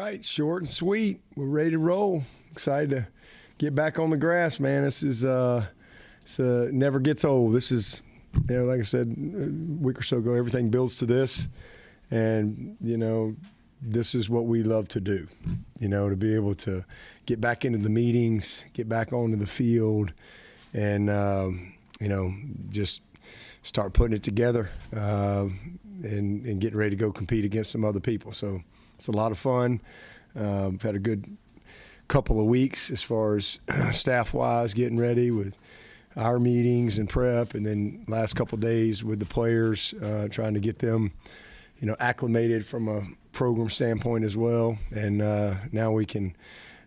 right, short and sweet. We're ready to roll. Excited to get back on the grass, man. This is never gets old. This is, like I said a week or so ago, everything builds to this, and this is what we love to do. To be able to get back into the meetings, get back onto the field, and just start putting it together and getting ready to go compete against some other people. So it's a lot of fun. We've had a good couple of weeks as far as staff-wise getting ready with our meetings and prep, and then last couple of days with the players, trying to get them, acclimated from a program standpoint as well. And now we can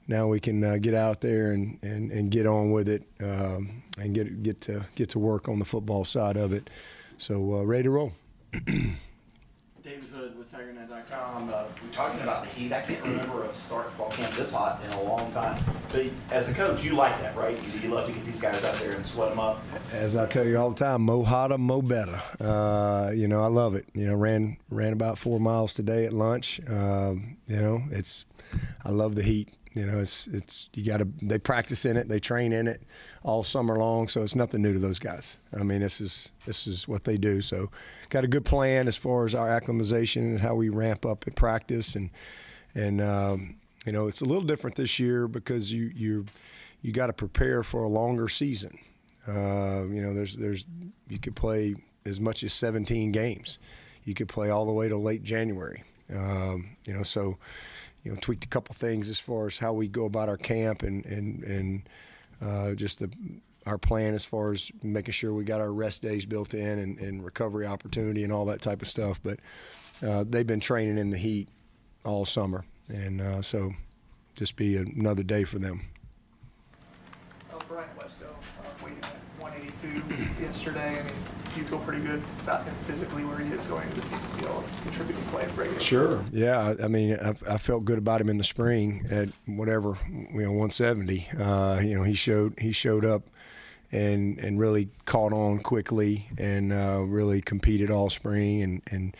get out there and get on with it, and get to work on the football side of it. So ready to roll. David Hood with TigerNet.com. We're talking about the heat. I can't remember a start fall camp this hot in a long time. But as a coach, you like that, right? You love to get these guys out there and sweat them up. As I tell you all the time, mo hotter, mo better. I love it. Ran about 4 miles today at lunch. I love the heat. They practice in it, they train in it all summer long, so it's nothing new to those guys. I mean, this is what they do. So got a good plan as far as our acclimatization and how we ramp up at practice, and it's a little different this year because you got to prepare for a longer season. You could play as much as 17 games. You could play all the way to late January. So tweaked a couple things as far as how we go about our camp and our plan as far as making sure we got our rest days built in and recovery opportunity and all that type of stuff. But they've been training in the heat all summer, and so just be another day for them. Brian Wesco weighing at 182 yesterday. I mean, do you feel pretty good about him physically where he is going into the season, contributing play regularly? Sure. Yeah. I mean, I felt good about him in the spring at whatever, 170. He showed up and really caught on quickly and really competed all spring, and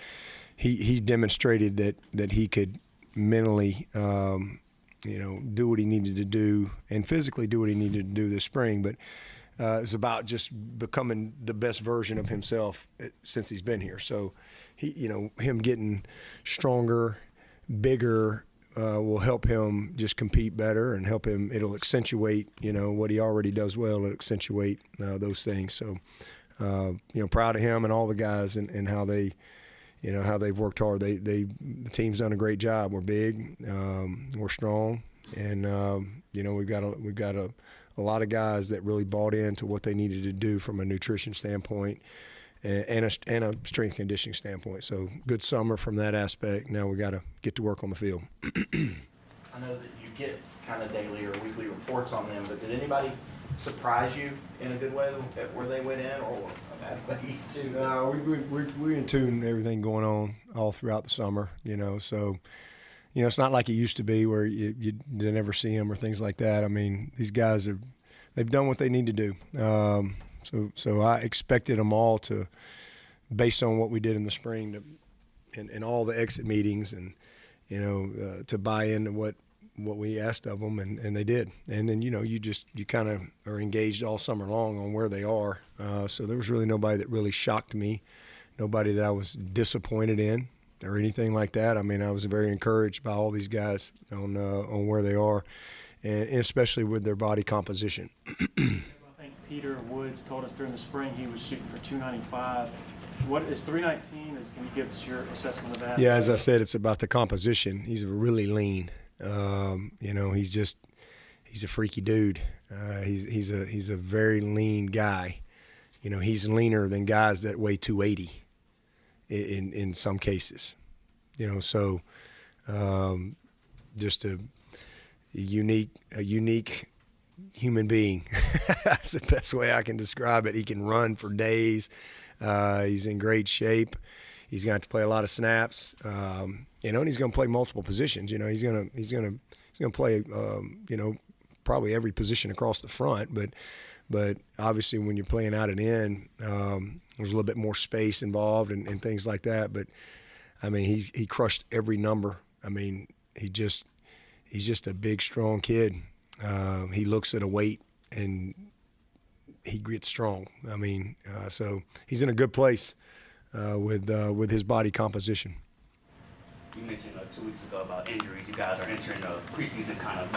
he demonstrated that he could mentally do what he needed to do and physically do what he needed to do this spring. But it's about just becoming the best version of himself since he's been here. So him getting stronger, bigger, will help him just compete better and help him. It'll accentuate, what he already does well. It'll accentuate those things. So, proud of him and all the guys and how they, how they've worked hard. The team's done a great job. We're big, we're strong, and we've got a lot of guys that really bought into what they needed to do from a nutrition standpoint and a strength conditioning standpoint. So good summer from that aspect. Now we got to get to work on the field. I know that you get kind of daily or weekly reports on them, but did anybody surprise you in a good way where they went in, or a bad way too? No, we in tune everything going on all throughout the summer. So it's not like it used to be where you never see them or things like that. I mean, these guys they've done what they need to do. So I expected them all to, based on what we did in the spring, and all the exit meetings, and to buy into what we asked of them, and they did. And then you kind of are engaged all summer long on where they are. So there was really nobody that really shocked me, nobody that I was disappointed in or anything like that. I mean, I was very encouraged by all these guys on where they are, and especially with their body composition. I think Peter Woods told us during the spring he was shooting for 295. What is 319? Can you give us your assessment of that? Yeah, as I said, it's about the composition. He's really lean. He's a freaky dude. He's a very lean guy. He's leaner than guys that weigh 280 in some cases. So just a unique human being. That's the best way I can describe it. He can run for days. He's in great shape. He's going to play a lot of snaps. And he's going to play multiple positions. He's going to play probably every position across the front. But obviously when you're playing out and in, there's a little bit more space involved and things like that. But I mean, he crushed every number. I mean, he's just a big, strong kid. He looks at a weight and he gets strong. I mean, so he's in a good place with his body composition. You mentioned 2 weeks ago about injuries. You guys are entering the preseason kind of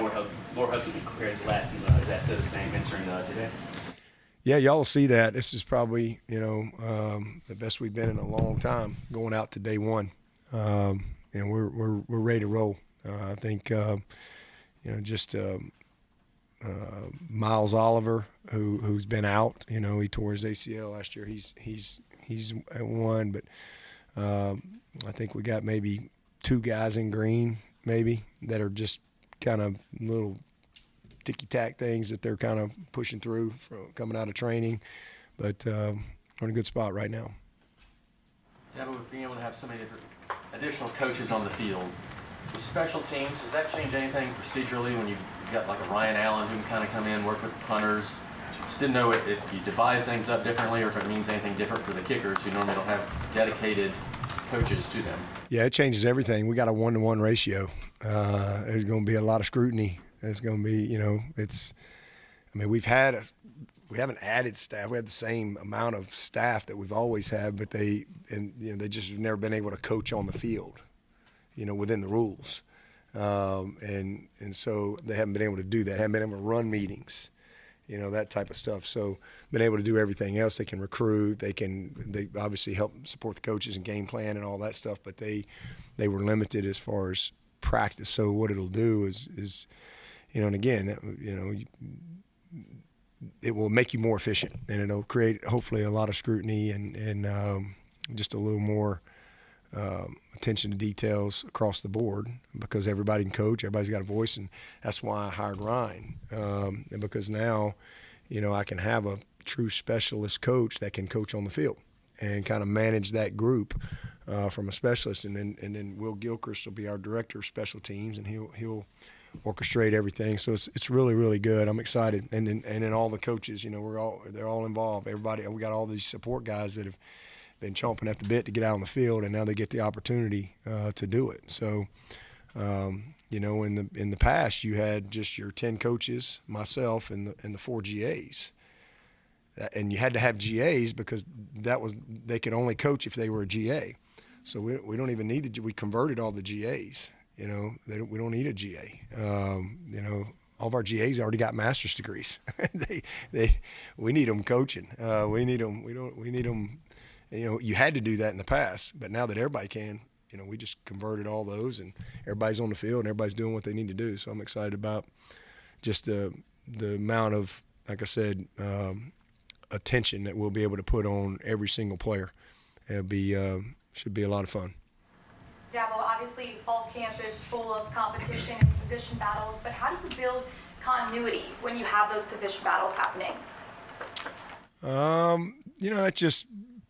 more healthy compared to last season. Is that still the same entering today? Yeah, y'all will see that. This is probably, the best we've been in a long time going out to day one. And we're ready to roll. I think, Miles Oliver, who's been out, he tore his ACL last year. He's at one, but I think we got maybe 2 guys in green, maybe, that are just kind of little ticky-tack things that they're kind of pushing through from coming out of training. But we're in a good spot right now. Dabo, with being able to have so many different additional coaches on the field, with special teams, does that change anything procedurally when you've got like a Ryan Allen who can kind of come in, work with the punters? Just didn't know if you divide things up differently or if it means anything different for the kickers who normally don't have dedicated coaches to them. Yeah, it changes everything. We got a 1-to-1 ratio. There's going to be a lot of scrutiny. It's going to be, we haven't added staff. We have the same amount of staff that we've always had, but they just have never been able to coach on the field, within the rules. And so they haven't been able to do that. Haven't been able to run meetings, that type of stuff. So been able to do everything else. They can recruit. They obviously help support the coaches and game plan and all that stuff, but they were limited as far as practice. So what it'll do is and again, it will make you more efficient, and it'll create hopefully a lot of scrutiny and just a little more attention to details across the board, because everybody can coach, everybody's got a voice, and that's why I hired Ryan. And because now, I can have a true specialist coach that can coach on the field and kind of manage that group from a specialist, and then Will Gilchrist will be our director of special teams, and he'll orchestrate everything. So it's really, really good. I'm excited, and then all the coaches, they're all involved. Everybody, we got all these support guys that have been chomping at the bit to get out on the field, and now they get the opportunity to do it. So, in the past, you had just your 10 coaches, myself, and the 4 GAs, and you had to have GAs because they could only coach if they were a GA. So we don't even need we converted all the GAs. We don't need a GA. All of our GAs already got master's degrees. We need them coaching. We need them. You had to do that in the past, but now that everybody can, we just converted all those, and everybody's on the field and everybody's doing what they need to do. So I'm excited about just the amount of, like I said, attention that we'll be able to put on every single player. Should be a lot of fun. Dabo, obviously fall camp is full of competition and position battles, but how do you build continuity when you have those position battles happening? That's just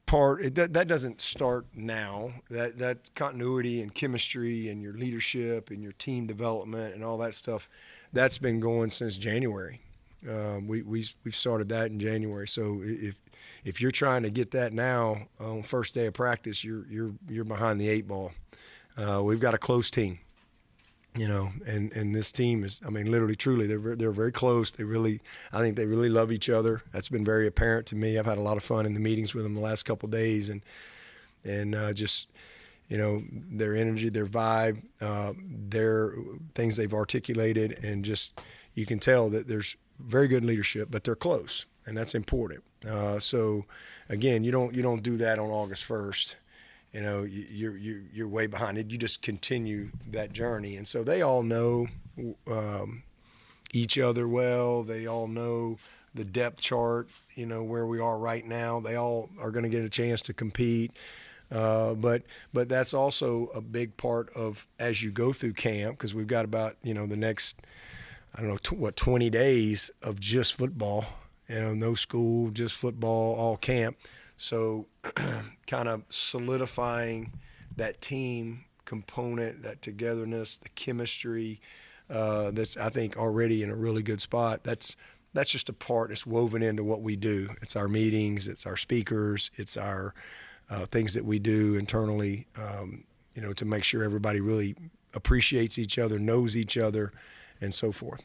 part. That doesn't start now. That continuity and chemistry and your leadership and your team development and all that stuff, that's been going since January. We've started that in January. So if you're trying to get that now on first day of practice, you're behind the 8 ball. We've got a close team, and this team is, literally, truly, they're very close. I think they really love each other. That's been very apparent to me. I've had a lot of fun in the meetings with them the last couple of days, and just, their energy, their vibe, their things they've articulated, and just, you can tell that there's very good leadership, but they're close, and that's important. So again, you don't do that on August 1st. You're way behind it. You just continue that journey, and so they all know each other well. They all know the depth chart. Where we are right now. They all are going to get a chance to compete, but that's also a big part of as you go through camp, because we've got about the next 20 days of just football. No school, just football, all camp. So kind of solidifying that team component, that togetherness, the chemistry, that's, I think, already in a really good spot. That's just a part that's woven into what we do. It's our meetings, it's our speakers, it's our things that we do internally, to make sure everybody really appreciates each other, knows each other, and so forth.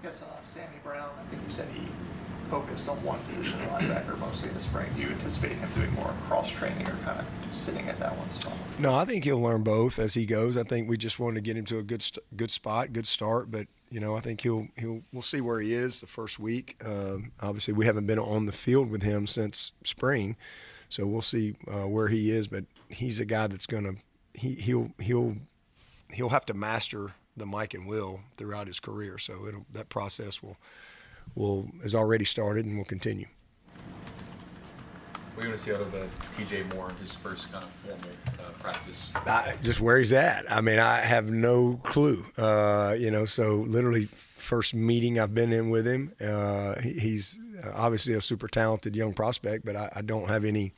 I guess Sammy Brown, I think you said he focused on one position of linebacker mostly in the spring. Do you anticipate him doing more cross-training or kind of just sitting at that one spot? No, I think he'll learn both as he goes. I think we just wanted to get him to a good spot, good start. But I think we'll see where he is the first week. Obviously, we haven't been on the field with him since spring, so we'll see where he is. But he's a guy that's gonna he'll have to master the Mike and Will throughout his career. So that process has already started and will continue. We're going to see out of TJ Moore, his first kind of formal practice. Just where he's at. I mean, I have no clue. So literally first meeting I've been in with him. He's obviously a super talented young prospect, but I don't have any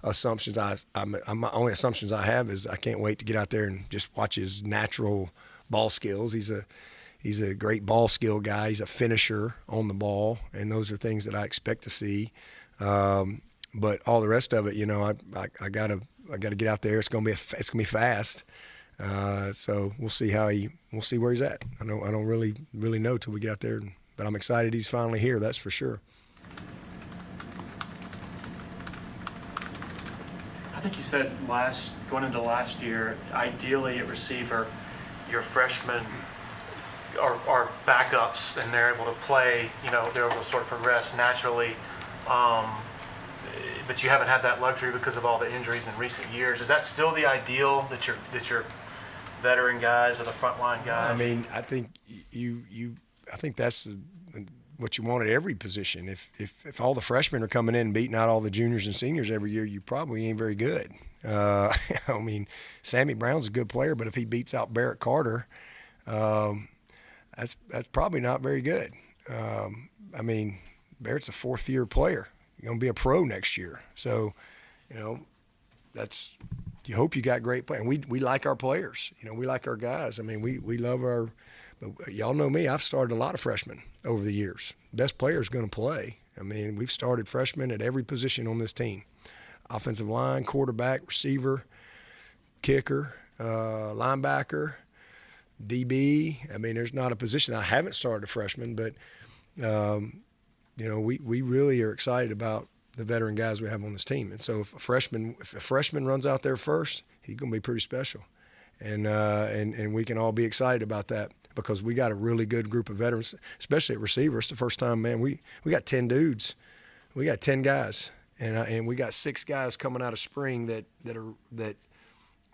assumptions. My only assumptions I have is I can't wait to get out there and just watch his natural ball skills. He's a great ball skill guy. He's a finisher on the ball, and those are things that I expect to see. But all the rest of it, I gotta get out there. It's gonna be fast. So we'll see where he's at. I don't really know till we get out there, but I'm excited he's finally here. That's for sure. I think you said going into last year, ideally at receiver, your freshmen are backups and they're able to play, they're able to sort of progress naturally. But you haven't had that luxury because of all the injuries in recent years. Is that still the ideal that your veteran guys or the frontline guys? I mean, I think I think that's what you want at every position. If all the freshmen are coming in and beating out all the juniors and seniors every year, you probably ain't very good. I mean, Sammy Brown's a good player, but if he beats out Barrett Carter, that's probably not very good. I mean, Barrett's a fourth-year player. You're going to be a pro next year. So, you hope you got great players. And we like our players. We like our guys. I mean, we love but y'all know me. I've started a lot of freshmen over the years. Best player's going to play. I mean, we've started freshmen at every position on this team. Offensive line, quarterback, receiver, kicker, linebacker, DB. I mean, there's not a position I haven't started a freshman, but we really are excited about the veteran guys we have on this team. And so if a freshman runs out there first, he's going to be pretty special. And we can all be excited about that because we got a really good group of veterans, especially at receiver. It's the first time, man, we got 10 dudes. We got 10 guys. And we got 6 guys coming out of spring that are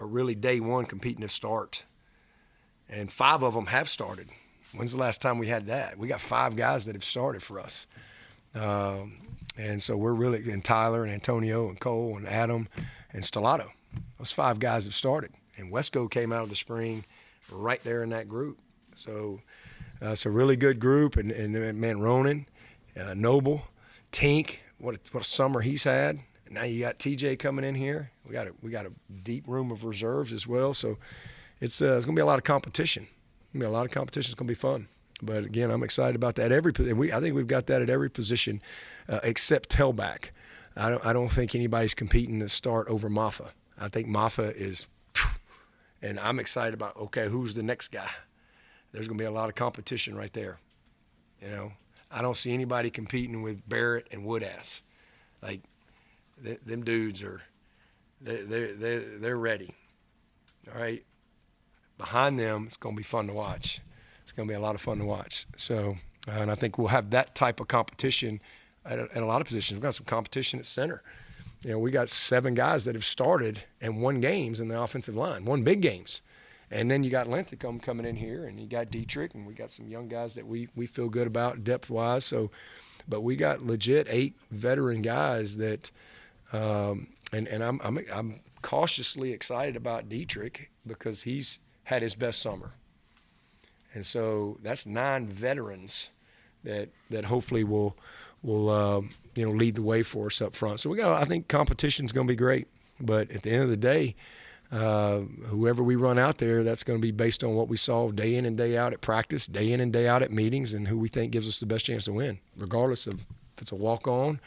really day one competing to start. And 5 of them have started. When's the last time we had that? We got 5 guys that have started for us. And so we're really, and Tyler and Antonio and Cole and Adam and Stellato. Those 5 guys have started. And Wesco came out of the spring right there in that group. So it's a really good group. And man, Ronan, Noble, Tink, what a summer he's had. And now you got TJ coming in here. We got a deep room of reserves as well. So it's going to be a lot of competition. It's going to be fun. But again, I'm excited about that. I think we've got that at every position except tailback. I don't think anybody's competing to start over Maffa. I think Maffa is, and I'm excited about, okay, who's the next guy? There's going to be a lot of competition right there. I don't see anybody competing with Barrett and Woodass. Like, them dudes they're ready. All right? Behind them, it's going to be fun to watch. It's going to be a lot of fun to watch. So, and I think we'll have that type of competition at a lot of positions. We've got some competition at center. We got 7 guys that have started and won games in the offensive line, won big games. And then you got Linthicum coming in here, and you got Dietrich, and we got some young guys that we feel good about depth-wise. So, but we got legit 8 veteran guys that, and I'm cautiously excited about Dietrich because he's had his best summer. And so that's 9 veterans that hopefully will lead the way for us up front. So I think competition's going to be great. But at the end of the day, whoever we run out there, that's going to be based on what we saw day in and day out at practice, day in and day out at meetings, and who we think gives us the best chance to win, regardless of if it's a walk-on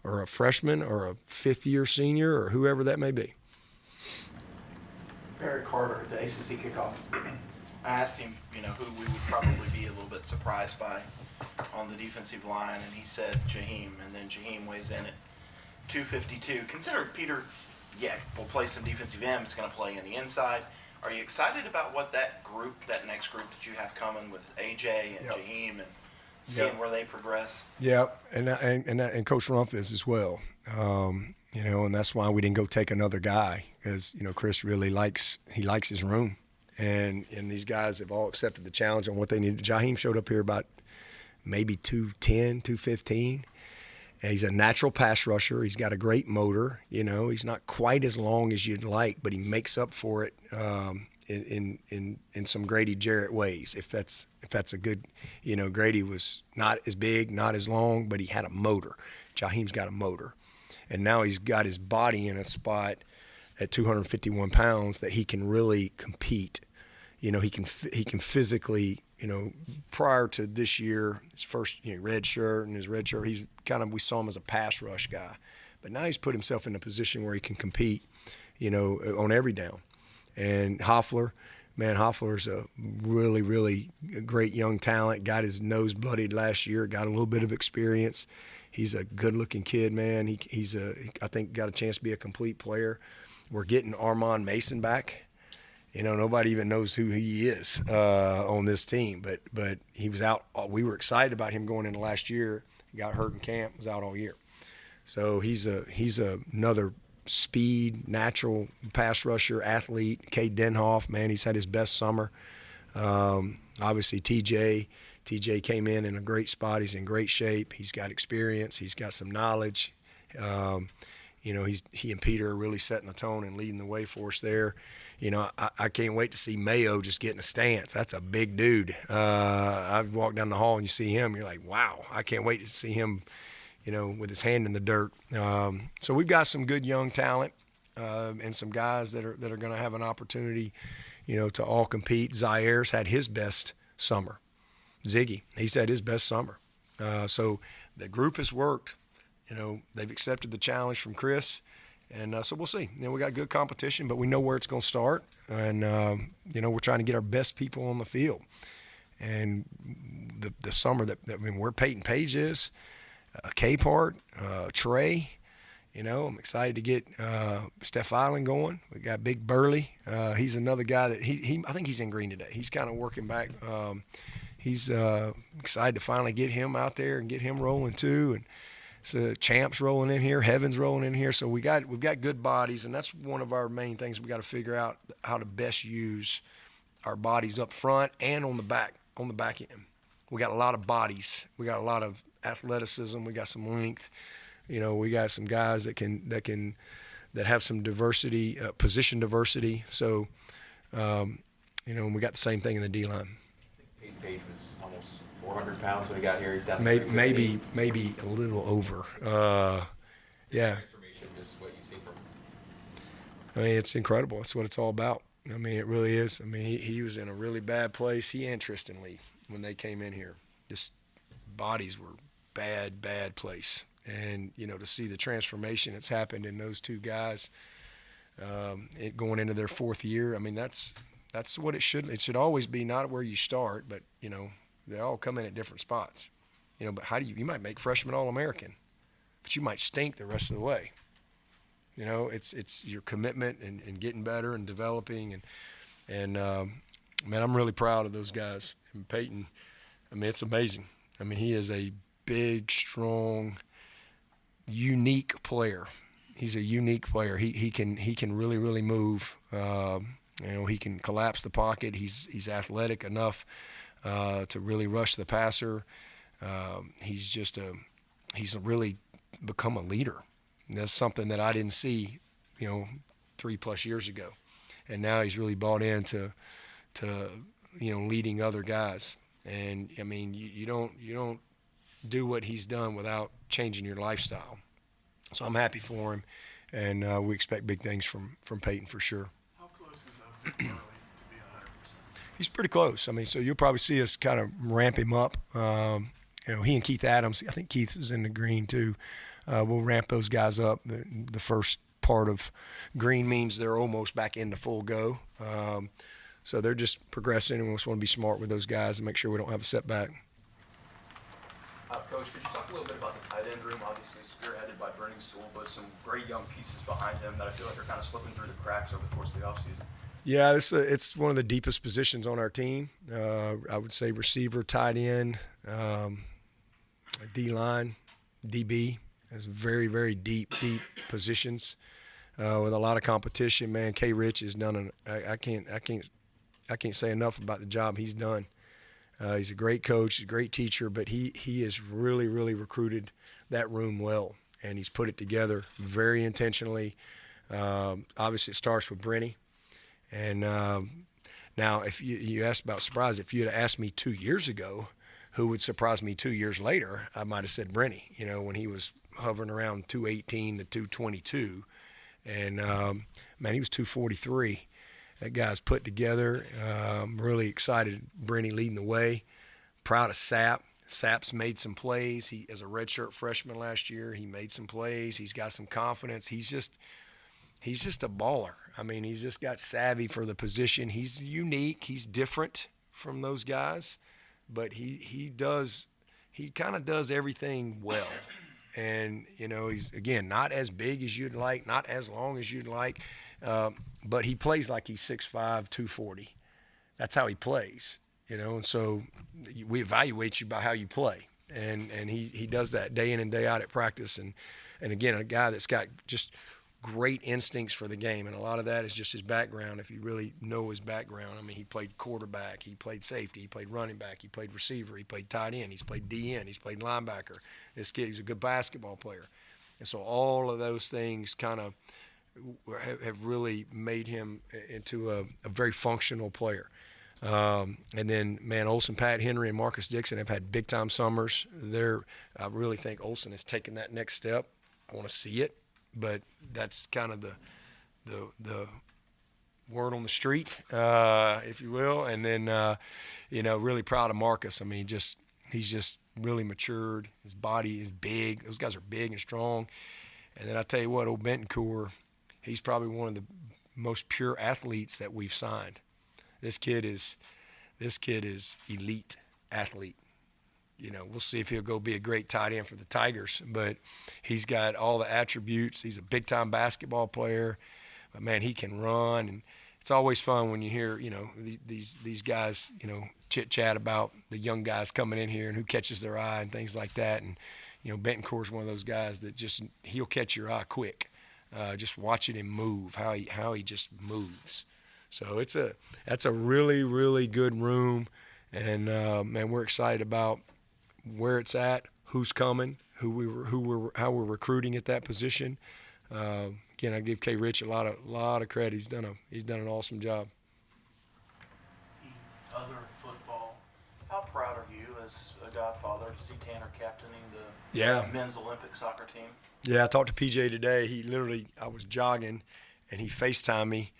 or a freshman or a 5th-year senior or whoever that may be. Barry Carter at the ACC kickoff. I asked him, who we would probably be a little bit surprised by on the defensive line, and he said Jaheim, and then Jaheim weighs in at 252. Consider Peter, will play some defensive end. It's going to play in the inside. Are you excited about what that next group that you have coming with AJ and Jaheim and seeing where they progress? Yep, and Coach Rumph is as well. And that's why we didn't go take another guy, because Chris really likes his room, and these guys have all accepted the challenge on what they needed. Jaheim showed up here about maybe 210, 215. And he's a natural pass rusher. He's got a great motor. He's not quite as long as you'd like, but he makes up for it in some Grady Jarrett ways. If that's a good, Grady was not as big, not as long, but he had a motor. Jaheim's got a motor, and now he's got his body in a spot at 251 pounds that he can really compete. He can physically. Prior to this year, his first red shirt, he's we saw him as a pass rush guy. But now he's put himself in a position where he can compete, on every down. And Hoffler's a really, really great young talent. Got his nose bloodied last year, got a little bit of experience. He's a good-looking kid, man. I think got a chance to be a complete player. We're getting Armand Mason back. Nobody even knows who he is on this team, but he was out. We were excited about him going into last year. He got hurt in camp, was out all year. So he's another speed, natural pass rusher, athlete. Cade Denhoff, man, he's had his best summer. Obviously, TJ came in a great spot. He's in great shape. He's got experience. He's got some knowledge. He and Peter are really setting the tone and leading the way for us there. I can't wait to see Mayo just getting a stance. That's a big dude. I've walked down the hall and you see him, you're like, wow, I can't wait to see him, with his hand in the dirt. So we've got some good young talent and some guys that are going to have an opportunity, to all compete. Zaire's had his best summer. Ziggy, he's had his best summer. So the group has worked. They've accepted the challenge from Chris. And so we'll see. We got good competition, but we know where it's going to start. And, we're trying to get our best people on the field. And the summer where Peyton Page is, K-Part, Trey, I'm excited to get Steph Island going. We got Big Burley. He's another guy that I think he's in green today. He's kind of working back. He's excited to finally get him out there and get him rolling too. And so Champ's rolling in here, Heaven's rolling in here. So we've got good bodies, and that's one of our main things. We got to figure out how to best use our bodies up front and on the back end. We got a lot of bodies. We got a lot of athleticism. We got some length. We got some guys that have some diversity, position diversity. So, we got the same thing in the D line. I think Page was almost 400 pounds when he got here. He's down maybe a little over. Yeah. Transformation, just what you've seen from him. I mean, it's incredible. That's what it's all about. I mean, it really is. I mean, he was in a really bad place. He and Tristan Lee, when they came in here, just bodies were bad place. And, to see the transformation that's happened in those two guys, going into their fourth year, I mean, that's what it should. It should always be not where you start, but, they all come in at different spots. But how do you might make freshman All-American, but you might stink the rest of the way. It's your commitment and getting better and developing. And man, I'm really proud of those guys. And Peyton, I mean, it's amazing. I mean, he is a big, strong, unique player. He's a unique player. He can really, really move. He can collapse the pocket. He's athletic enough to really rush the passer. He's really become a leader. And that's something that I didn't see, 3+ years ago. And now he's really bought into leading other guys. And I mean, you don't do what he's done without changing your lifestyle. So I'm happy for him, and we expect big things from Peyton for sure. How close is Vic Burley to being 100%? He's pretty close. I mean, so you'll probably see us kind of ramp him up. He and Keith Adams, I think Keith is in the green too. We'll ramp those guys up the first part of green means they're almost back into full go. So they're just progressing, and we just want to be smart with those guys and make sure we don't have a setback. Coach, could you talk a little bit about the tight end room? Obviously spearheaded by Brennan Sewell, but some great young pieces behind him that I feel like are kind of slipping through the cracks over the course of the offseason. Yeah, it's one of the deepest positions on our team. I would say receiver, tight end, D-line, DB. It's very, very deep positions with a lot of competition. Man, K. Rich has done I can't say enough about the job he's done. He's a great coach, he's a great teacher, but he has really, really recruited that room well, and he's put it together very intentionally. Obviously, it starts with Brenny. And now, if you asked about surprise, if you had asked me 2 years ago who would surprise me 2 years later, I might have said Brenny, when he was hovering around 218 to 222. And, man, he was 243. That guy's put together. I'm really excited. Brenny leading the way. Proud of Sapp. Sapp's made some plays. He, as a redshirt freshman last year, he made some plays. He's got some confidence. He's just a baller. I mean, he's just got savvy for the position. He's unique. He's different from those guys, but he kind of does everything well. And, he's, again, not as big as you'd like, not as long as you'd like, but he plays like he's 6'5", 240. That's how he plays, and so we evaluate you by how you play. And he does that day in and day out at practice. And again, a guy that's got just great instincts for the game, and a lot of that is just his background. If you really know his background, I mean, he played quarterback, he played safety, he played running back, he played receiver, he played tight end, he's played DN, he's played linebacker. This kid, he's a good basketball player. And so all of those things kind of have really made him into a very functional player. And then, man, Olsen, Pat Henry, and Marcus Dixon have had big-time summers. I really think Olsen has taken that next step. I want to see it. But that's kind of the word on the street, if you will. And then, really proud of Marcus. I mean, he's just really matured. His body is big. Those guys are big and strong. And then I tell you what, old Bentoncourt, he's probably one of the most pure athletes that we've signed. This kid is elite athlete. We'll see if he'll go be a great tight end for the Tigers, but he's got all the attributes. He's a big-time basketball player, but, man, he can run. And it's always fun when you hear, these guys, chit-chat about the young guys coming in here and who catches their eye and things like that. And, Bentoncourt's one of those guys that he'll catch your eye quick, just watching him move, how he just moves. So that's a really, really good room. And, man, we're excited about where it's at, who's coming, how we're recruiting at that position. Again, I give K. Rich a lot of credit. He's done an awesome job. The other football, how proud are you as a godfather to see Tanner captaining the men's Olympic soccer team? Yeah, I talked to PJ today. I was jogging, and he FaceTimed me,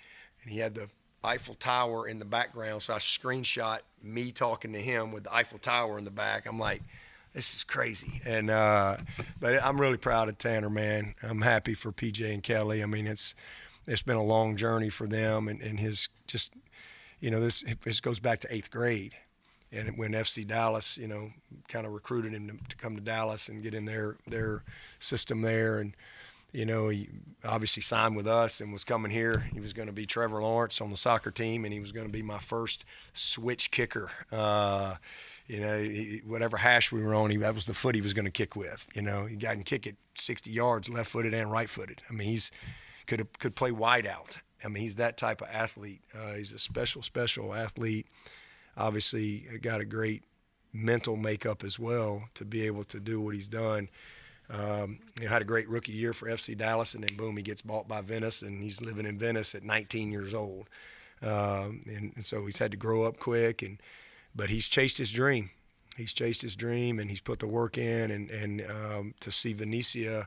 and he had the Eiffel Tower in the background, so I screenshot me talking to him with the Eiffel Tower in the back. I'm like, this is crazy. And but I'm really proud of Tanner, man. I'm happy for PJ and Kelly. I mean, it's been a long journey for them, and his just, this goes back to 8th grade. And when FC Dallas, kind of recruited him to come to Dallas and get in their system there. And, he obviously signed with us and was coming here. He was going to be Trevor Lawrence on the soccer team, and he was going to be my first switch kicker. Whatever hash we were on, that was the foot he was going to kick with. He can kick it 60 yards, left-footed and right-footed. I mean, he's could play wide out. I mean, he's that type of athlete. He's a special athlete. Obviously, got a great mental makeup as well to be able to do what he's done. Had a great rookie year for FC Dallas, and then boom, he gets bought by Venice, and he's living in Venice at 19 years old. And so he's had to grow up quick, but he's chased his dream. He's chased his dream, and he's put the work in. And to see Venezia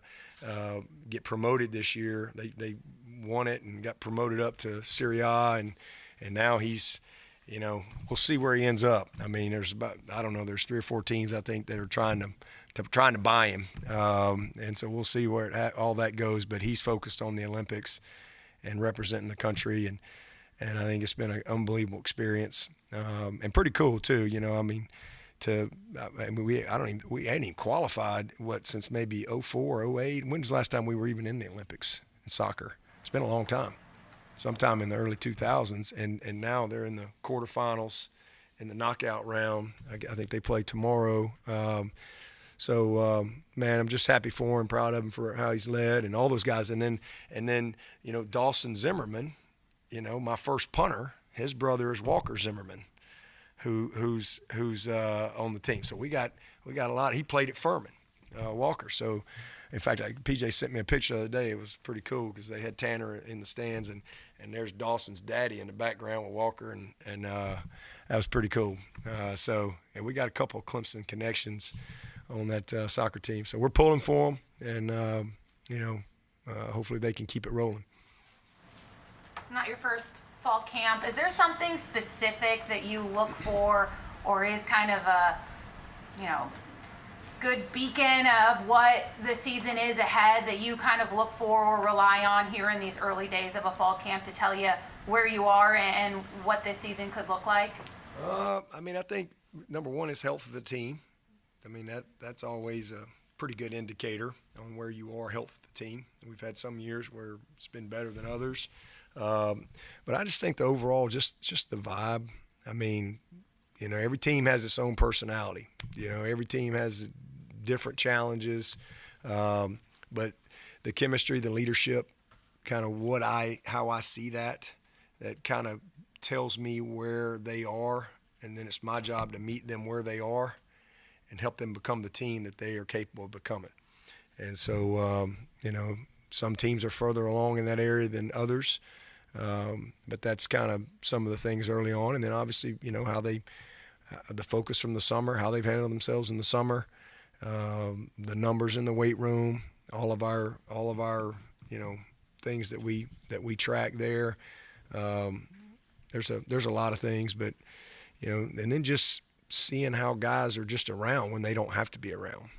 get promoted this year, they won it and got promoted up to Serie A, and now he's we'll see where he ends up. I mean, there's 3 or 4 teams I think that are trying to buy him, and so we'll see where all that goes. But he's focused on the Olympics and representing the country, and I think it's been an unbelievable experience, and pretty cool too. We hadn't even qualified since maybe 04, 08. When was the last time we were even in the Olympics in soccer? It's been a long time. Sometime in the early 2000s, and now they're in the quarterfinals in the knockout round. I think they play tomorrow. Man, I'm just happy for him, proud of him for how he's led and all those guys. And then Dawson Zimmerman, my first punter, his brother is Walker Zimmerman, who's on the team. So we got a lot. He played at Furman, Walker. So. In fact, PJ sent me a picture the other day. It was pretty cool because they had Tanner in the stands, and there's Dawson's daddy in the background with Walker, and that was pretty cool. And we got a couple of Clemson connections on that soccer team. So we're pulling for them, and, hopefully they can keep it rolling. It's not your first fall camp. Is there something specific that you look for, or is kind of a, good beacon of what the season is ahead that you kind of look for or rely on here in these early days of a fall camp to tell you where you are and what this season could look like? I think number one is health of the team. That's always a pretty good indicator on where you are, health of the team. We've had some years where it's been better than others. But I just think the overall, just the vibe. Every team has its own personality. Every team has different challenges, but the chemistry, the leadership, kind of how I see that kind of tells me where they are, and then it's my job to meet them where they are and help them become the team that they are capable of becoming. And so, some teams are further along in that area than others, but that's kind of some of the things early on, and then obviously, how the focus from the summer, how they've handled themselves in the summer. The numbers in the weight room, all of our things that we track there. There's a lot of things, but and then just seeing how guys are just around when they don't have to be around.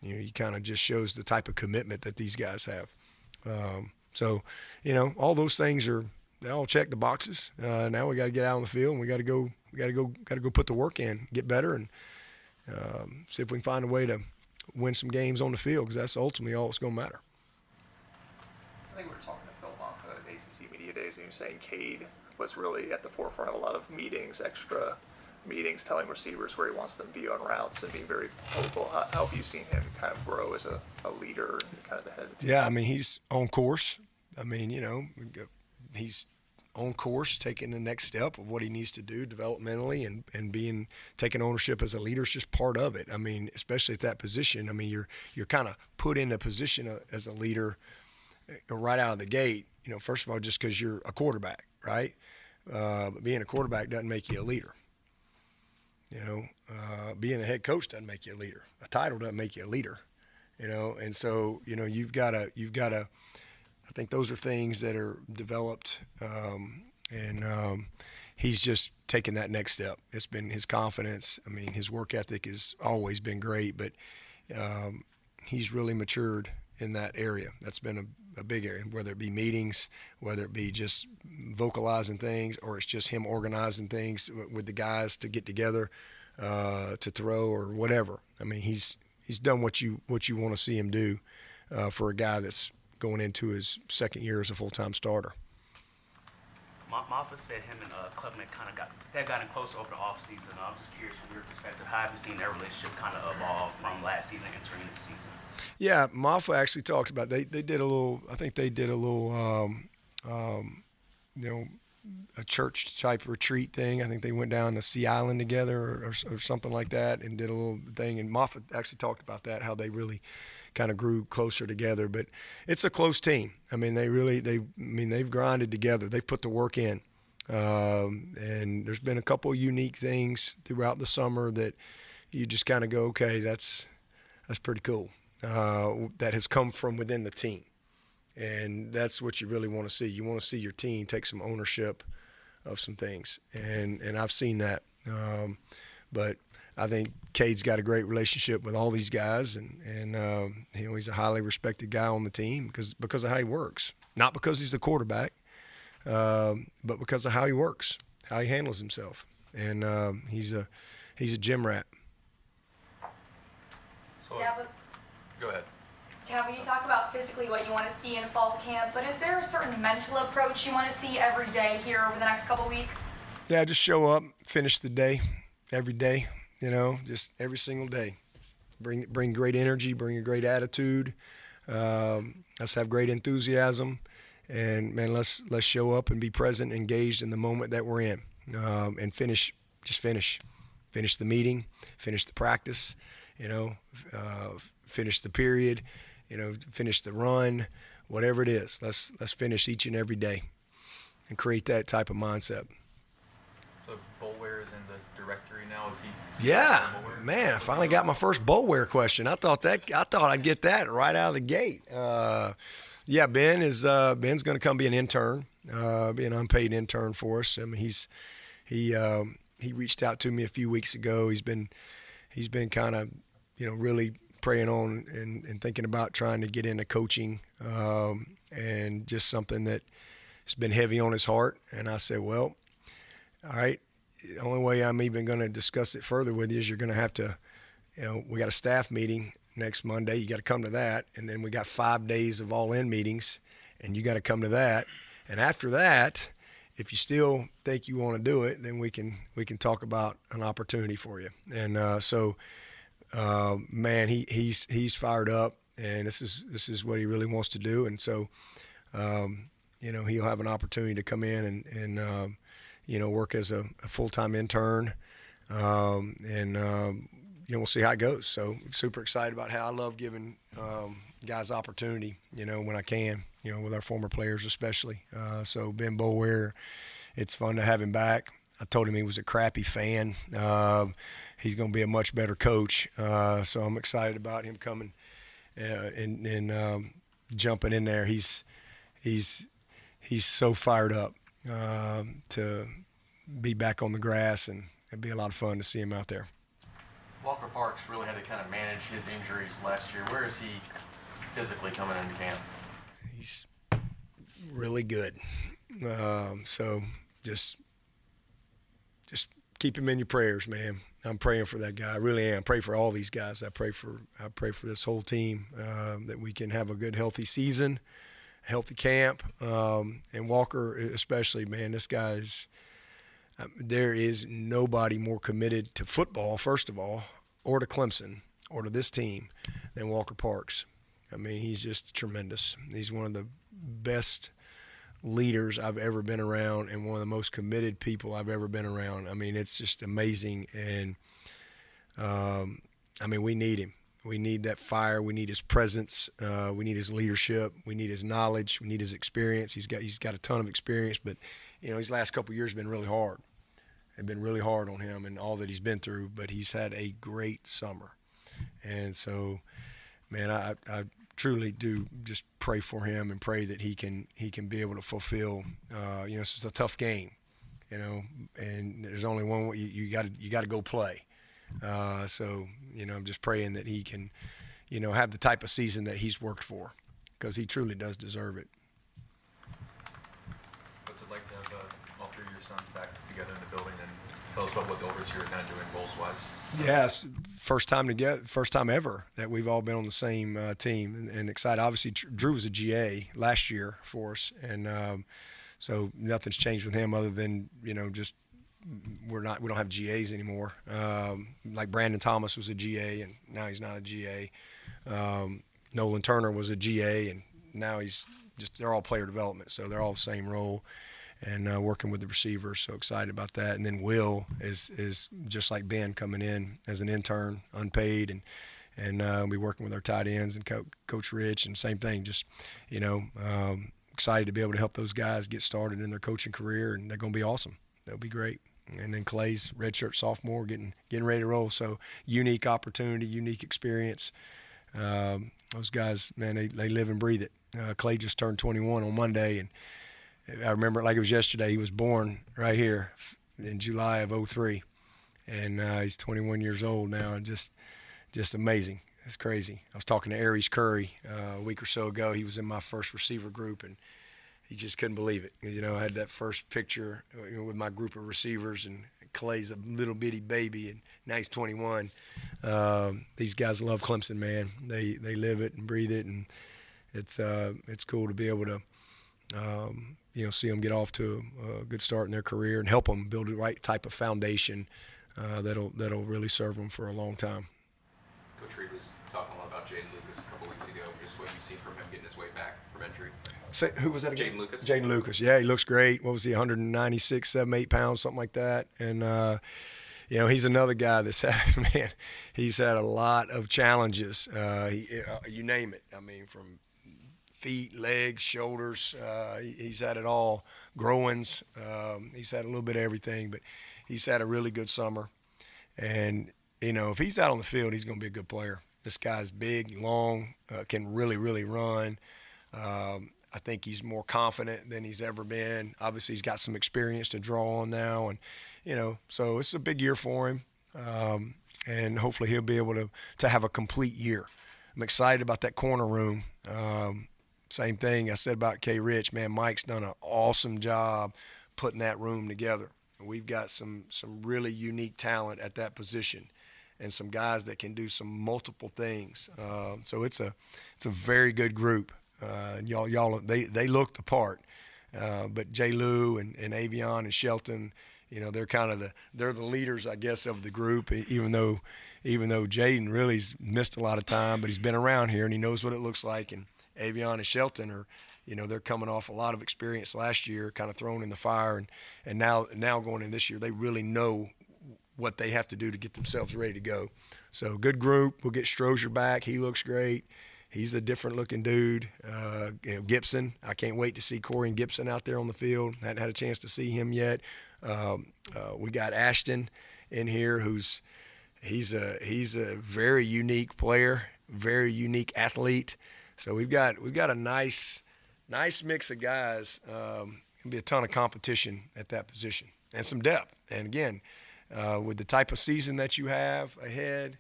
You kind of just shows the type of commitment that these guys have. All those things they all check the boxes. Now we got to get out on the field and we got to go put the work in, get better, and see if we can find a way to win some games on the field, because that's ultimately all that's going to matter. I think we were talking to Phil Monca at ACC Media Days, and he was saying Cade was really at the forefront of a lot of meetings, extra meetings, telling receivers where he wants them to be on routes and being very vocal. How have you seen him kind of grow as a leader and kind of the head of the team? Yeah, he's on course. He's on course, taking the next step of what he needs to do developmentally, and taking ownership as a leader is just part of it. Especially at that position. You're kind of put in a position as a leader right out of the gate. First of all, just because you're a quarterback, right? But being a quarterback doesn't make you a leader. Being a head coach doesn't make you a leader. A title doesn't make you a leader. And so you've got to. I think those are things that are developed, and he's just taken that next step. It's been his confidence. His work ethic has always been great, but he's really matured in that area. That's been a big area, whether it be meetings, whether it be just vocalizing things, or it's just him organizing things with the guys to get together to throw or whatever. He's done what you want to see him do for a guy that's going into his second year as a full-time starter. Maffa said him and Klubnik kind of gotten closer over the offseason. I'm just curious from your perspective, how have you seen their relationship kind of evolve from last season entering this season? Yeah, Maffa actually talked about they did a little. I think they did a little, a church type retreat thing. I think they went down to Sea Island together or something like that and did a little thing. And Maffa actually talked about that, how they really kind of grew closer together. But it's a close team. They've grinded together. They've put the work in. And there's been a couple of unique things throughout the summer that you just kind of go, okay, that's pretty cool. That has come from within the team. And that's what you really want to see. You want to see your team take some ownership some things, and I've seen that. But I think Cade's got a great relationship with all these guys, and he's a highly respected guy on the team because of how he works, not because he's the quarterback, but because of how he works, how he handles himself, and he's a gym rat. So, Dabo, go ahead. Dabo, you talk about physically what you want to see in fall camp, but is there a certain mental approach you want to see every day here over the next couple weeks? Yeah, just show up, finish the day, every day. Just every single day. Bring great energy, bring a great attitude. Let's have great enthusiasm, and man, let's show up and be present, engaged in the moment that we're in, and finish the meeting, finish the practice, finish the period, finish the run, whatever it is. Let's finish each and every day, and create that type of mindset. So Boulware is in the directory now. Is he Yeah, Boulware? man, I finally got my first Boulware question. I thought I'd get that right out of the gate. Yeah, Ben's going to come be an intern, be an unpaid intern for us. I mean, he reached out to me a few weeks ago. He's been kind of really praying on and thinking about trying to get into coaching, and just something that has been heavy on his heart. And I said, well, all right, the only way I'm even going to discuss it further with you is you're going to have to, we got a staff meeting next Monday. You got to come to that. And then we got 5 days of all-in meetings, and you got to come to that. And after that, if you still think you want to do it, then we can talk about an opportunity for you. And man, he's fired up, and this is what he really wants to do. And so, he'll have an opportunity to come in and work as a full-time intern, and we'll see how it goes. So super excited about how I love giving guys opportunity, when I can, with our former players especially. So Ben Boulware, it's fun to have him back. I told him he was a crappy fan. He's going to be a much better coach. So I'm excited about him coming and jumping in there. He's so fired up to be back on the grass, and it'd be a lot of fun to see him out there. Walker Parks really had to kind of manage his injuries last year. Where is he physically coming into camp? He's really good. So just keep him in your prayers, man. I'm praying for that guy. I really am. Pray for all these guys. I pray for this whole team, that we can have a good, healthy season, healthy camp, and Walker especially, man. This guy's there is nobody more committed to football, first of all, or to Clemson, or to this team than Walker Parks. I mean, he's just tremendous. He's one of the best leaders I've ever been around, and one of the most committed people I've ever been around. I mean, it's just amazing, and we need him. We need that fire. We need his presence. We need his leadership. We need his knowledge. We need his experience. He's got a ton of experience, but these last couple of years have been really hard. They've been really hard on him and all that he's been through, but he's had a great summer. And so, man, I truly do just pray for him and pray that he can be able to fulfill. This is a tough game, and there's only one way you got to go play. So I'm just praying that he can, have the type of season that he's worked for, because he truly does deserve it. What's it like to have all three of your sons back together in the building, and tell us about what the overseer are kind of doing goals-wise? Yes, first time ever that we've all been on the same team, and excited. Obviously, Drew was a GA last year for us, and so nothing's changed with him other than just we don't have GAs anymore. Like Brandon Thomas was a GA, and now he's not a GA. Nolan Turner was a GA, and now they're all player development, so they're all the same role, and working with the receivers. So excited about that. And then Will is just like Ben, coming in as an intern, unpaid, and be working with our tight ends and Coach Rich, and same thing. Just excited to be able to help those guys get started in their coaching career, and they're going to be awesome. They'll be great. And then Clay's redshirt sophomore, getting ready to roll. So unique opportunity, unique experience. Those guys, man, they live and breathe it. Clay just turned 21 on Monday, and I remember it like it was yesterday. He was born right here in July of '03, and he's 21 years old now, and just amazing. It's crazy. I was talking to Aries Curry a week or so ago. He was in my first receiver group, and he just couldn't believe it. You know, I had that first picture with my group of receivers, and Clay's a little bitty baby, and now he's 21. These guys love Clemson, man. They live it and breathe it, and it's cool to be able to see them get off to a good start in their career and help them build the right type of foundation that'll really serve them for a long time. Coach Reed was talking a lot about Jaden Lucas a couple weeks ago, just what you've seen from him getting his way back from injury. Who was that again? Jaden Lucas. Jaden Lucas. Yeah, he looks great. What was he, 196, 7, 8 pounds, something like that. And, he's another guy that's he's had a lot of challenges. You name it. I mean, from feet, legs, shoulders. He's had it all. Growings. He's had a little bit of everything, but he's had a really good summer. And, if he's out on the field, he's going to be a good player. This guy's big, long, can really, really run. I think he's more confident than he's ever been. Obviously, he's got some experience to draw on now. And, so it's a big year for him. And hopefully he'll be able to have a complete year. I'm excited about that corner room. Same thing I said about K. Rich. Man, Mike's done an awesome job putting that room together. We've got some really unique talent at that position, and some guys that can do some multiple things. So it's a very good group. They look the part. But J. Lou and Avion and Shelton, they're they're the leaders, I guess, of the group. Even though Jaden really's missed a lot of time, but he's been around here and he knows what it looks like. And Avion and Shelton are, they're coming off a lot of experience last year, kind of thrown in the fire, and now going in this year, they really know what they have to do to get themselves ready to go. So good group. We'll get Strozier back. He looks great. He's a different looking dude. Gibson, I can't wait to see Corey and Gibson out there on the field. Hadn't had a chance to see him yet. We got Ashton in here, he's a very unique player, very unique athlete. So we've got a nice mix of guys. Gonna be a ton of competition at that position and some depth. And again, with the type of season that you have ahead,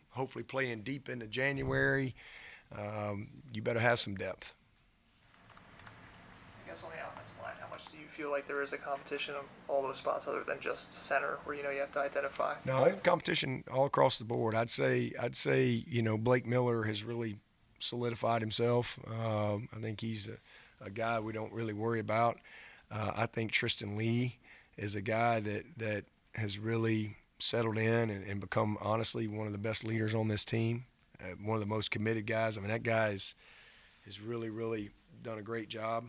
hopefully playing deep into January, you better have some depth. I guess on the offensive line, how much do you feel like there is a competition on all those spots other than just center, where you have to identify? No, competition all across the board. I'd say Blake Miller has really solidified himself. I think he's a guy we don't really worry about. I think Tristan Lee is a guy that has really settled in and become, honestly, one of the best leaders on this team, one of the most committed guys. I mean, that guy has really, really done a great job.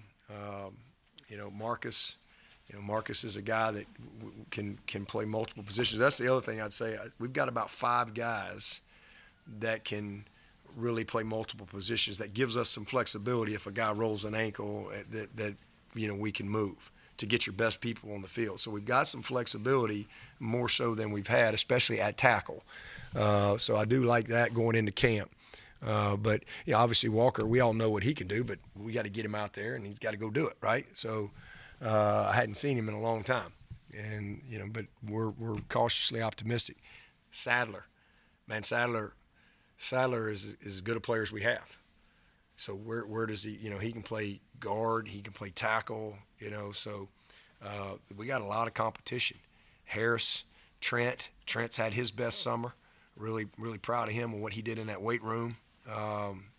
Marcus, Marcus is a guy that can play multiple positions. That's the other thing I'd say. We've got about 5 guys that can really play multiple positions. That gives us some flexibility if a guy rolls an ankle that we can move to get your best people on the field. So we've got some flexibility, more so than we've had, especially at tackle. So I do like that going into camp. But obviously Walker, we all know what he can do, but we got to get him out there and he's got to go do it, right? So I hadn't seen him in a long time, and but we're cautiously optimistic. Sadler is as good a player as we have. So where does he? He can play guard, he can play tackle. So we got a lot of competition. Harris, Trent's had his best summer. Really, really proud of him and what he did in that weight room.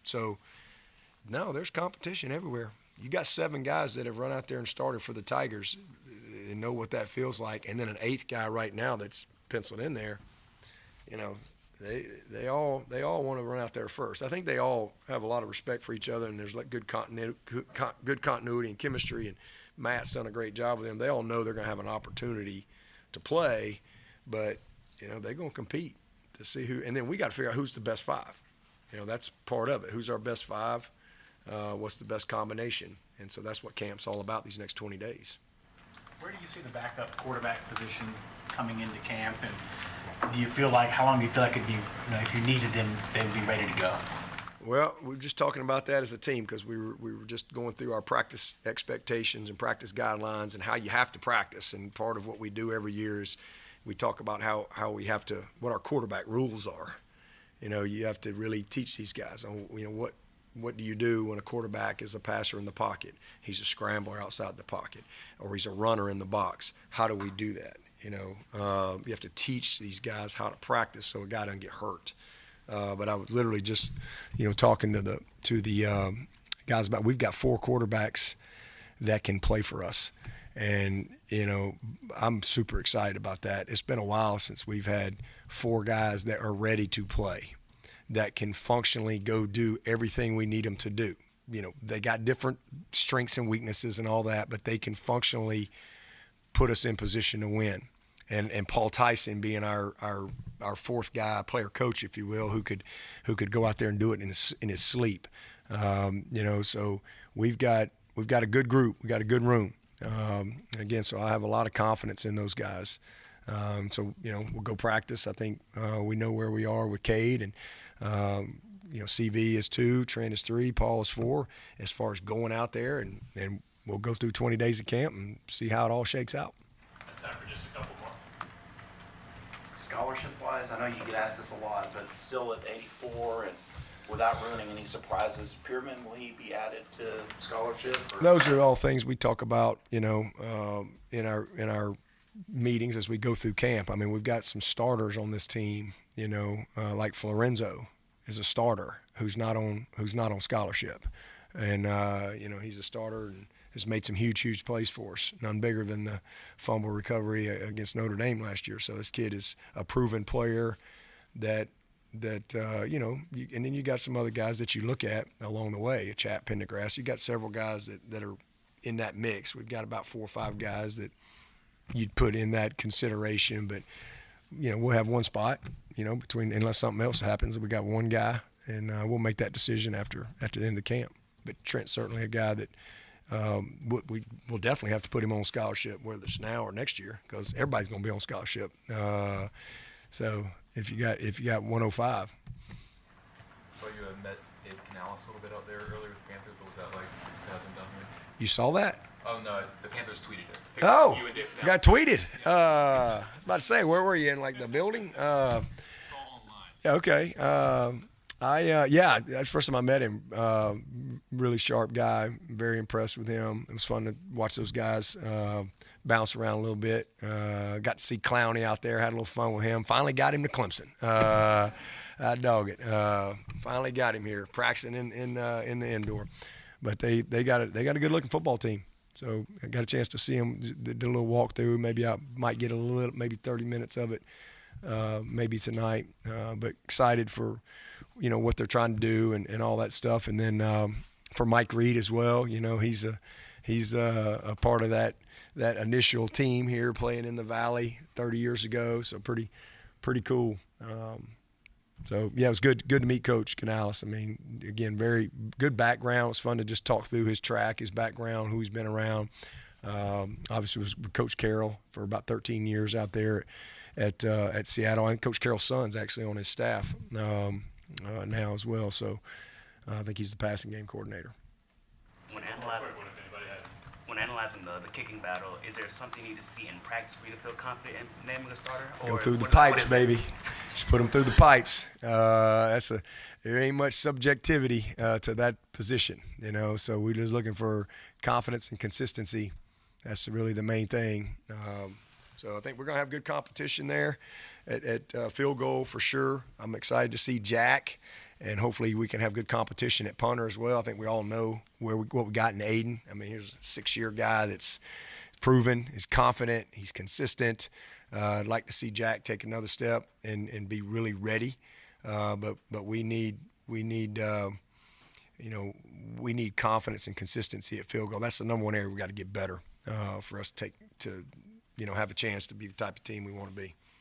There's competition everywhere. You got 7 guys that have run out there and started for the Tigers and know what that feels like, and then an 8th guy right now that's penciled in there. They all want to run out there first. I think they all have a lot of respect for each other, and there's like good continuity and chemistry. And Matt's done a great job with them. They all know they're going to have an opportunity to play, but they're going to compete to see who. And then we got to figure out who's the best 5. That's part of it. Who's our best 5? What's the best combination? And so that's what camp's all about these next 20 days. Where do you see the backup quarterback position coming into camp, and do you feel like, how long do you feel like it'd be, if you needed them, they would be ready to go? Well, we were just talking about that as a team because we were just going through our practice expectations and practice guidelines and how you have to practice. And part of what we do every year is we talk about how we have to, what our quarterback rules are. You know, you have to really teach these guys on, you know, what do you do when a quarterback is a passer in the pocket? He's a scrambler outside the pocket, or he's a runner in the box. How do we do that? You know, you have to teach these guys how to practice so a guy doesn't get hurt. But I was literally just, you know, talking to the guys about, we've got 4 quarterbacks that can play for us. And, you know, I'm super excited about that. It's been a while since we've had 4 guys that are ready to play, that can functionally go do everything we need them to do. You know, they got different strengths and weaknesses and all that, but they can functionally put us in position to win. And Paul Tyson being our 4th guy, player coach, if you will, who could go out there and do it in his sleep. You know, so we've got a good group, we got a good room. Again, so I have a lot of confidence in those guys. So you know, we'll go practice. I think we know where we are with Cade, and you know, CV is 2, Trent is 3, Paul is 4. As far as going out there, and we'll go through 20 days of camp and see how it all shakes out. Time for just a couple more. Scholarship-wise, I know you get asked this a lot, but still at 84 and without ruining any surprises, Pierman, will he be added to scholarship? Or? Those are all things we talk about, you know, in our meetings as we go through camp. I mean, we've got some starters on this team, you know, like Florenzo is a starter who's not on scholarship, and you know, he's a starter and has made some huge plays for us. None bigger than the fumble recovery against Notre Dame last year. So this kid is a proven player that you know, and then you got some other guys that you look at along the way, a Chat Pendergrass. You got several guys that are in that mix. We've got about 4 or 5 guys that you'd put in that consideration, but you know, we'll have one spot, you know, between, unless something else happens, we got one guy, and we'll make that decision after the end of camp. But Trent's certainly a guy that we will definitely have to put him on scholarship, whether it's now or next year, because everybody's going to be on scholarship. So if you got 105. So you had met Dave Canales a little bit out there earlier with the Panthers, but was that like 2000 down here? You saw that? Oh no, the Panthers tweeted it. Oh, You and Dave Canales. got tweeted. I was about to say, where were you, in like the building? It's all online. Yeah, okay. Yeah, that's the first time I met him. Really sharp guy. Very impressed with him. It was fun to watch those guys bounce around a little bit. Got to see Clowney out there. Had a little fun with him. Finally got him to Clemson. I dog it. Finally got him here, practicing in the indoor. But they got a good looking football team. So I got a chance to see him. Did a little walkthrough. Maybe I might get maybe 30 minutes of it. Maybe tonight, but excited for, you know, what they're trying to do and all that stuff. And then for Mike Reed as well, you know, he's a part of that initial team here playing in the Valley 30 years ago. So pretty cool. So yeah, it was good to meet Coach Canales. I mean, again, very good background. It was fun to just talk through his track, his background, who he's been around. Obviously was with Coach Carroll for about 13 years out there at Seattle. I think Coach Carroll's son's actually on his staff now as well. So I think he's the passing game coordinator. When analyzing the kicking battle, is there something you need to see in practice for you to feel confident in naming a starter? Go through the pipes, baby. Just put them through the pipes. There ain't much subjectivity to that position, you know. So we're just looking for confidence and consistency. That's really the main thing. So I think we're going to have good competition there at field goal for sure. I'm excited to see Jack, and hopefully we can have good competition at punter as well. I think we all know what we got in Aiden. I mean, here's a 6-year guy that's proven, he's confident, he's consistent. I'd like to see Jack take another step and be really ready. But we need confidence and consistency at field goal. That's the number one area we got to get better for us to have a chance to be the type of team we want to be.